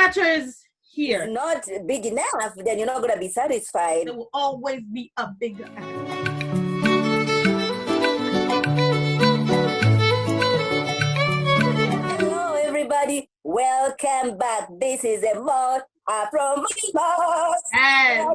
matters It's here. not big enough, then you're not going to be satisfied. There will always be a bigger ass. Hello, everybody. Welcome back. This is a mod from Mars. And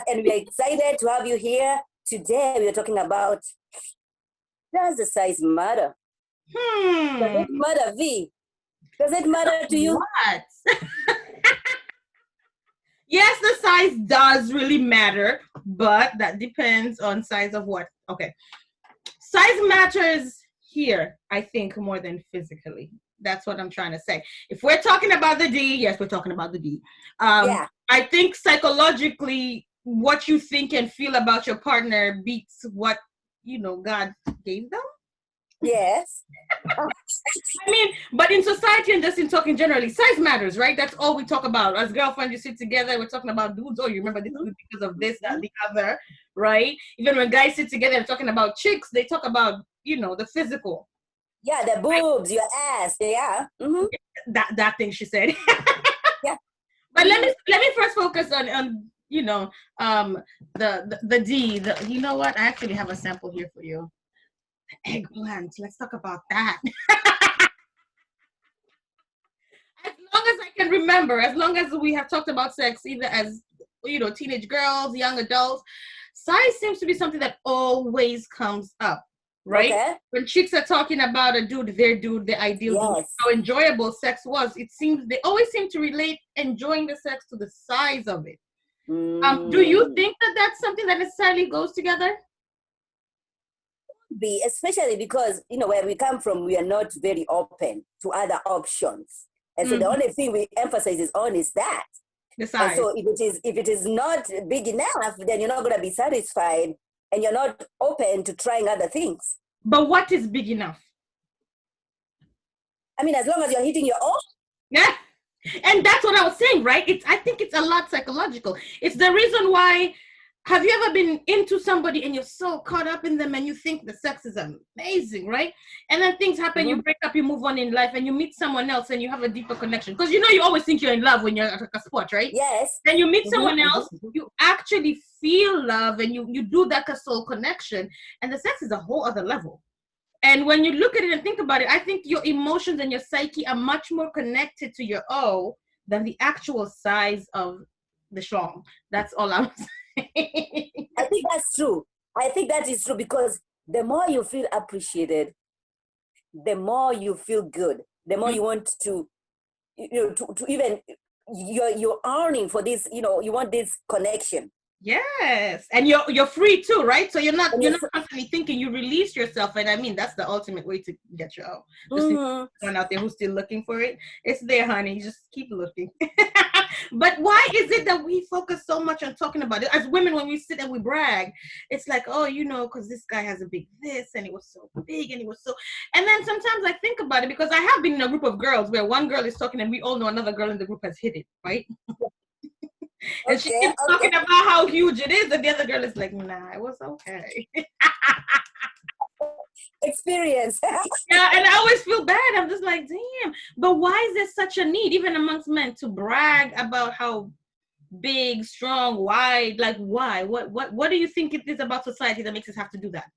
And we are excited to have you here. Today, we are talking about, does the size matter? Does it matter, V? Does it matter to you? What? Yes, the size does really matter, but that depends on size of what. Okay. Size matters here, I think, more than physically. That's what I'm trying to say. If we're talking about the D, yes, we're talking about the D. Yeah. I think psychologically, what you think and feel about your partner beats what, God gave them. Yes. I mean, but in society and just in talking generally, size matters, right? That's all we talk about. As girlfriends, you sit together, we're talking about dudes. Oh, you remember this dude because of this, that, the other, right? Even when guys sit together and talking about chicks, they talk about, the physical. Yeah, the boobs, your ass, yeah. Mm-hmm. That thing she said. Yeah. But let me first focus on the D. You know what? I actually have a sample here for you. Eggplant. Let's talk about that. As long as I can remember, as long as we have talked about sex, either as teenage girls, young adults, size seems to be something that always comes up, right? Okay. When chicks are talking about a dude, their ideal dude, how enjoyable sex was, it seems they always seem to relate enjoying the sex to the size of it. Do you think that that's something that necessarily goes together? Especially because where we come from, we are not very open to other options, and so the only thing we emphasize is that the size. And so if it is not big enough, then you're not going to be satisfied, and you're not open to trying other things. But what is big enough? I mean, as long as you're hitting your own. Yeah. And that's what I was saying, right? I think it's a lot psychological. It's the reason why. Have you ever been into somebody and you're so caught up in them and you think the sex is amazing, right? And then things happen, you break up, you move on in life, and you meet someone else and you have a deeper connection. Because you always think you're in love when you're at a sport, right? Yes. Then you meet someone else, you actually feel love, and you do that soul connection, and the sex is a whole other level. And when you look at it and think about it, I think your emotions and your psyche are much more connected to your O than the actual size of the schlong. That's all I'm saying. I think that's true. I think that is true, because the more you feel appreciated, the more you feel good, the more you want to even you're earning for this. You want this connection. Yes, and you're free too, right? So you're not constantly thinking. You release yourself, and I mean that's the ultimate way to get your own. Just someone out there who's still looking for it, it's there, honey. Just keep looking. But why is it that we focus so much on talking about it? As women, when we sit and we brag, it's like, oh, because this guy has a big this, and it was so big, and it was so. And then sometimes I think about it, because I have been in a group of girls where one girl is talking, and we all know another girl in the group has hit it, right? And she keeps talking about how huge it is, and the other girl is like, nah, it was okay. Experience. Yeah, and I always feel bad. I'm just like, damn. But why is there such a need, even amongst men, to brag about how big, strong, wide? Like, why? What do you think it is about society that makes us have to do that?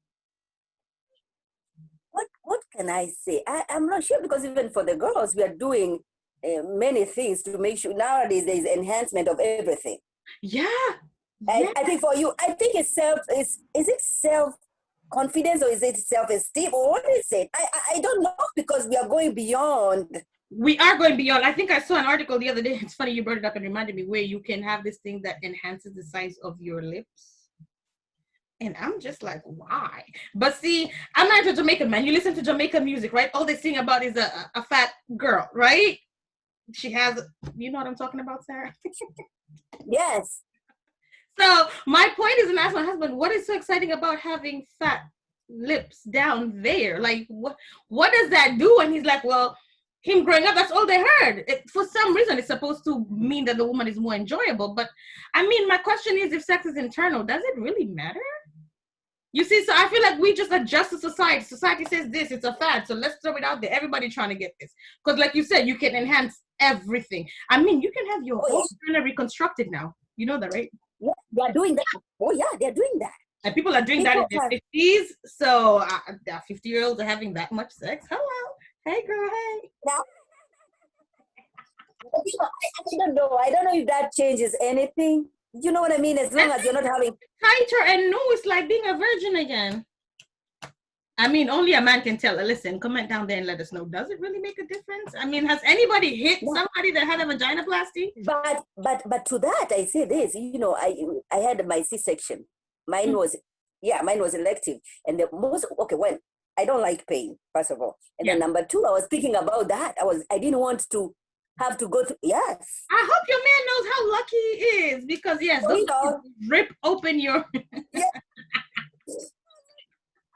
What can I say? I'm not sure, because even for the girls, we are doing many things to make sure nowadays there is enhancement of everything. Yeah. And I think for you, I think it's is it self-confidence, or is it self-esteem, or what is it? I don't know, because we are going beyond. We are going beyond. I think I saw an article the other day. It's funny you brought it up and reminded me, where you can have this thing that enhances the size of your lips. And I'm just like, why? But see, I'm not a Jamaican man. You listen to Jamaican music, right? All they sing about is a fat girl, right? She has, you know what I'm talking about, Sarah? Yes. So my point is, and ask my husband, what is so exciting about having fat lips down there? Like, what does that do? And he's like, well, him growing up, that's all they heard. For some reason, it's supposed to mean that the woman is more enjoyable. But I mean, my question is, if sex is internal, does it really matter? You see, so I feel like we just adjust to society. Society says this, it's a fad, so let's throw it out there. Everybody trying to get this. Because like you said, you can enhance everything. I mean, you can have your whole vagina reconstructed now. You know that, right? Yeah, they are doing that. Oh yeah, they're doing that. And people are doing that in their 50s. So 50-year-olds are having that much sex. Hello. Hey, girl. Hey. Now, I don't know. I don't know if that changes anything. You know what I mean? As long as you're not having tighter and no, it's like being a virgin again. I mean, only a man can tell. Listen, comment down there and let us know. Does it really make a difference? I mean, has anybody hit somebody that had a vaginoplasty? But to that, I say this. You know, I had my C-section. Mine was elective, and the most well, I don't like pain, first of all, and then number two, I was thinking about that. I didn't want to have to go through. Yes. I hope your man knows how lucky he is, because those rip open your. Yeah.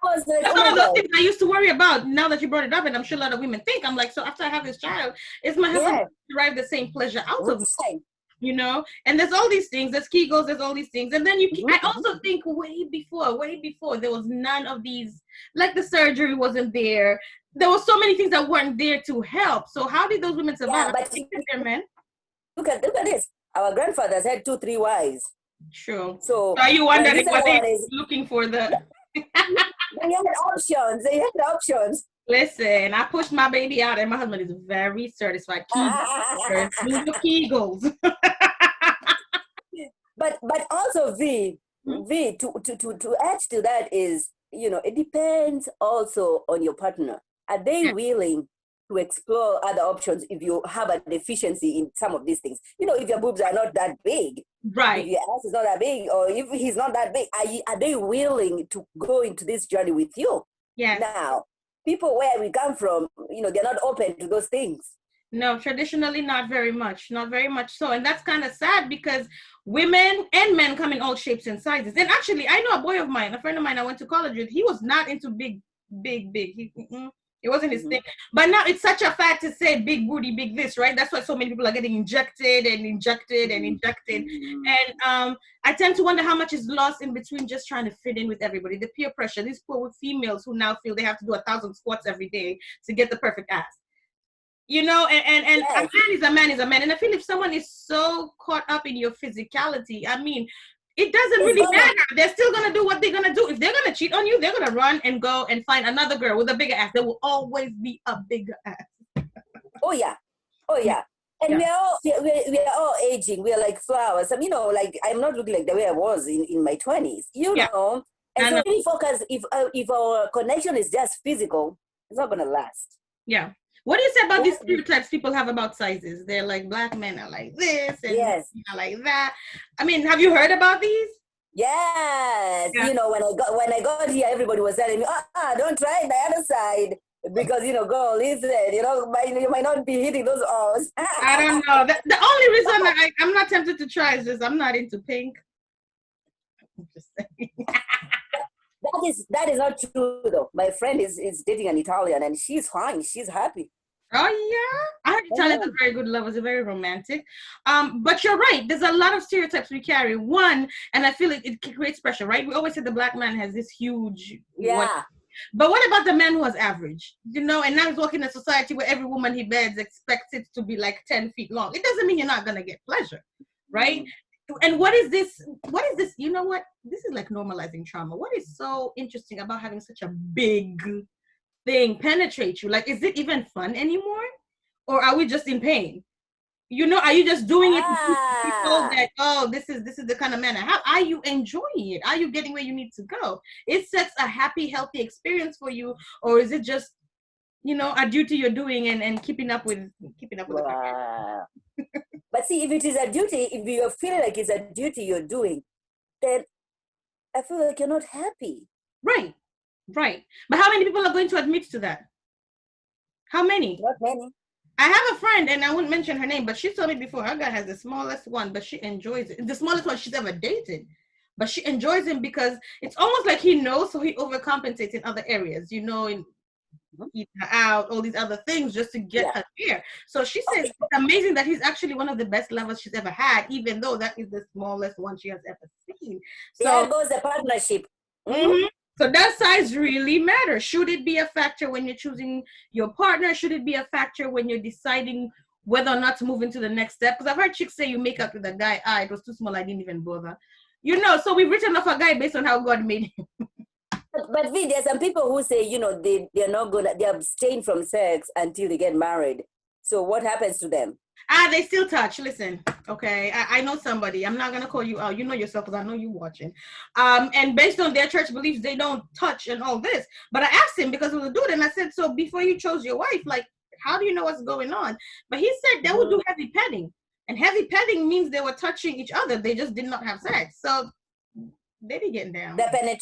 Like, that's one of those things I used to worry about. Now that you brought it up, and I'm sure a lot of women think, I'm like, so after I have this child, is my husband derive the same pleasure out of it? You know, and there's all these things, there's Kegels, there's all these things, and then I also think way before there was none of these, like the surgery wasn't there. There were so many things that weren't there to help. So how did those women survive? Yeah, but look at this. Our grandfathers had 2-3 wives. Sure. So are you wondering what they're looking for the? They had options. Listen, I pushed my baby out, and my husband is very satisfied. Kegels. But also V to add to that is, you know, it depends also on your partner. Are they willing to explore other options if you have a deficiency in some of these things? You know, if your boobs are not that big, right? If your ass is not that big, or if he's not that big, are they willing to go into this journey with you? Yeah. Now, people where we come from, you know, they're not open to those things. No, traditionally, not very much so. And that's kind of sad, because women and men come in all shapes and sizes. And actually, I know a boy of mine, a friend of mine I went to college with, he was not into big. It wasn't his thing. But now it's such a fad to say big booty, big this, right? That's why so many people are getting injected. And I tend to wonder how much is lost in between just trying to fit in with everybody. The peer pressure, these poor females who now feel they have to do 1,000 squats every day to get the perfect ass. You know, and a man is a man. And I feel if someone is so caught up in your physicality, I mean, it doesn't really matter. They're still going to do what they're going to do. If they're going to cheat on you, they're going to run and go and find another girl with a bigger ass. There will always be a bigger ass. Oh, yeah. And we are all aging. We are like flowers. I mean, you know, like, I'm not looking like the way I was in my 20s, you know. And so really focus, if our connection is just physical, it's not going to last. Yeah. What do you say about these stereotypes people have about sizes? They're like, black men are like this and men are like that. I mean, have you heard about these? Yes. Yeah. You know, when I got here, everybody was telling me, don't try the other side, because, you know, girl, listen, you know, you might not be hitting those arms. I don't know. The only reason I'm not tempted to try is just I'm not into pink. I'm just saying. That is not true, though. My friend is dating an Italian, and she's fine. She's happy. Oh, yeah? I heard Italians are very good lovers. They're very romantic. But you're right. There's a lot of stereotypes we carry. One, and I feel it creates pressure, right? We always say the black man has this huge... Yeah. But what about the man who was average? You know, and now he's working in a society where every woman he beds expects it to be like 10 feet long. It doesn't mean you're not going to get pleasure, right? Mm-hmm. And what is this? You know what? This is like normalizing trauma. What is so interesting about having such a big thing penetrate you? Like, is it even fun anymore? Or are we just in pain? You know, are you just doing it to people that, oh, this is the kind of man I have? Are you enjoying it? Are you getting where you need to go? It sets a happy, healthy experience for you, or is it just, you know, a duty you're doing and keeping up with the But see, if it is a duty, if you feel like it's a duty you're doing, then I feel like you're not happy. Right. But how many people are going to admit to that? How many? Not many. I have a friend, and I wouldn't mention her name, but she told me before, her guy has the smallest one, but she enjoys it. The smallest one she's ever dated. But she enjoys him because it's almost like he knows, so he overcompensates in other areas, you know, in eat her out, all these other things just to get her there. So she says it's amazing that he's actually one of the best lovers she's ever had, even though that is the smallest one she has ever seen. So there goes the partnership. Mm-hmm. So does size really matter? Should it be a factor when you're choosing your partner? Should it be a factor when you're deciding whether or not to move into the next step. Because I've heard chicks say you make up with a guy, it was too small, I didn't even bother. You know, so we've written off a guy based on how God made him. But V, there are some people who say, you know, they're not gonna, they abstain from sex until they get married. So what happens to them? They still touch. Listen, okay, I know somebody. I'm not gonna call you out. You know yourself because I know you watching. And based on their church beliefs, they don't touch and all this. But I asked him because it was a dude, and I said, so before you chose your wife, like, how do you know what's going on? But he said they would do heavy petting, and heavy petting means they were touching each other. They just did not have sex, so they be getting down. They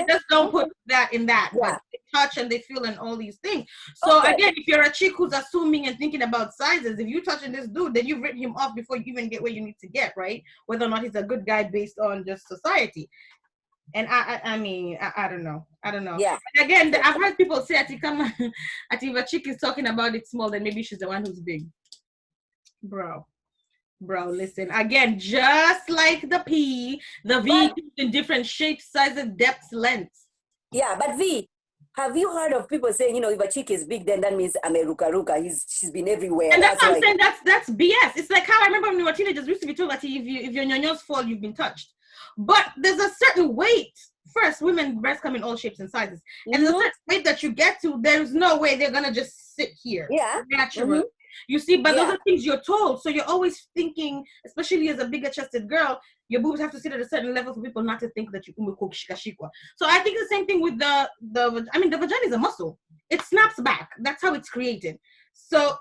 just don't put that in that. Yeah. But they touch and they feel and all these things. So again, if you're a chick who's assuming and thinking about sizes, if you touching this dude, then you've written him off before you even get where you need to get, right? Whether or not he's a good guy based on just society. And I mean, I don't know. Yeah. And again, I've heard people say, if a chick is talking about it small, then maybe she's the one who's big. Bro, listen. Again, just like the P, the V in different shapes, sizes, depths, lengths. Yeah, but V, have you heard of people saying, you know, if a chick is big, then that means I'm a ruka. She's been everywhere. And that's what I'm saying. That's BS. It's like how I remember when we were teenagers, we used to be told that if your nyonyos fall, you've been touched. But there's a certain weight. First, women's breasts come in all shapes and sizes. And there's a certain weight that you get to, there's no way they're gonna just sit here. Yeah. Naturally. You see, but those are things you're told. So you're always thinking, especially as a bigger chested girl, your boobs have to sit at a certain level for people not to think that you umeko shikashikwa. So I think the same thing with the vagina is a muscle. It snaps back. That's how it's created. So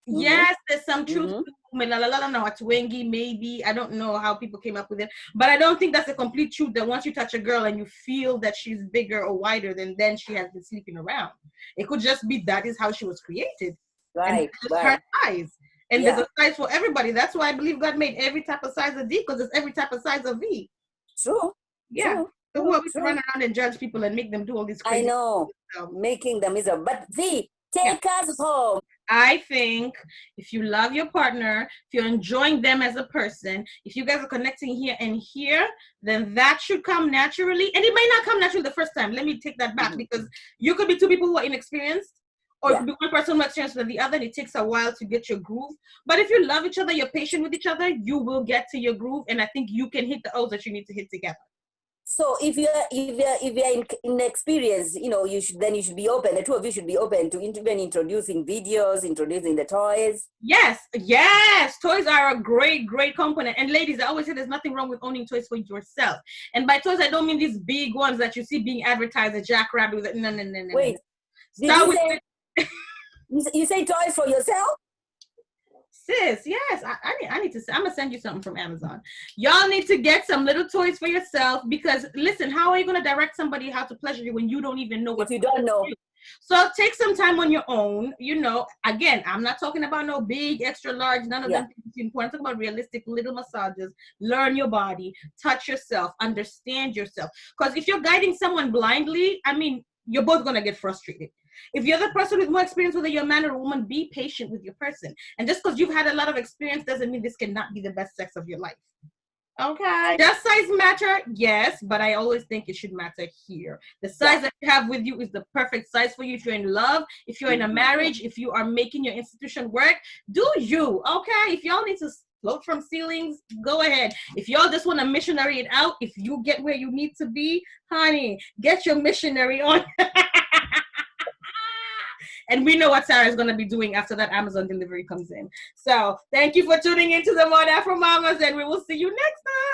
yes, there's some truth to maybe. I don't know how people came up with it, but I don't think that's a complete truth that once you touch a girl and you feel that she's bigger or wider, then she has been sleeping around. It could just be that is how she was created. Right. Her size. And there's a size for everybody. That's why I believe God made every type of size of D, because there's every type of size of V. True. Yeah. True. So who are we to run around and judge people and make them do all these crazy I know. Making them miserable. But V, take us home. I think if you love your partner, if you're enjoying them as a person, if you guys are connecting here and here, then that should come naturally. And it may not come naturally the first time. Let me take that back, because you could be two people who are inexperienced. Or it could be one person more experienced than the other, and it takes a while to get your groove. But if you love each other, you're patient with each other, you will get to your groove, and I think you can hit the O's that you need to hit together. So if you're inexperienced, you know, you should be open. The two of you should be open to even introducing videos, introducing the toys. Yes, toys are a great component. And ladies, I always say there's nothing wrong with owning toys for yourself. And by toys, I don't mean these big ones that you see being advertised, a jackrabbit with no. Wait, you say toys for yourself? Sis, yes, I need to say, I'm gonna send you something from Amazon. Y'all need to get some little toys for yourself, because listen, how are you gonna direct somebody how to pleasure you when you don't even know what you don't know? So take some time on your own. You know, again, I'm not talking about no big, extra large, none of them things important. I'm talking about realistic little massages. Learn your body, touch yourself, understand yourself. Because if you're guiding someone blindly, I mean, you're both gonna get frustrated. If you're the person with more experience, whether you're a man or a woman, be patient with your person. And just because you've had a lot of experience doesn't mean this cannot be the best sex of your life. Okay. Does size matter? Yes, but I always think it should matter here. The size that you have with you is the perfect size for you. If you're in love, if you're in a marriage, if you are making your institution work, do you. Okay. If y'all need to float from ceilings, go ahead. If y'all just want to missionary it out, if you get where you need to be, honey, get your missionary on. And we know what Sarah's going to be doing after that Amazon delivery comes in. So thank you for tuning into the Mod Afro Mamas, and we will see you next time.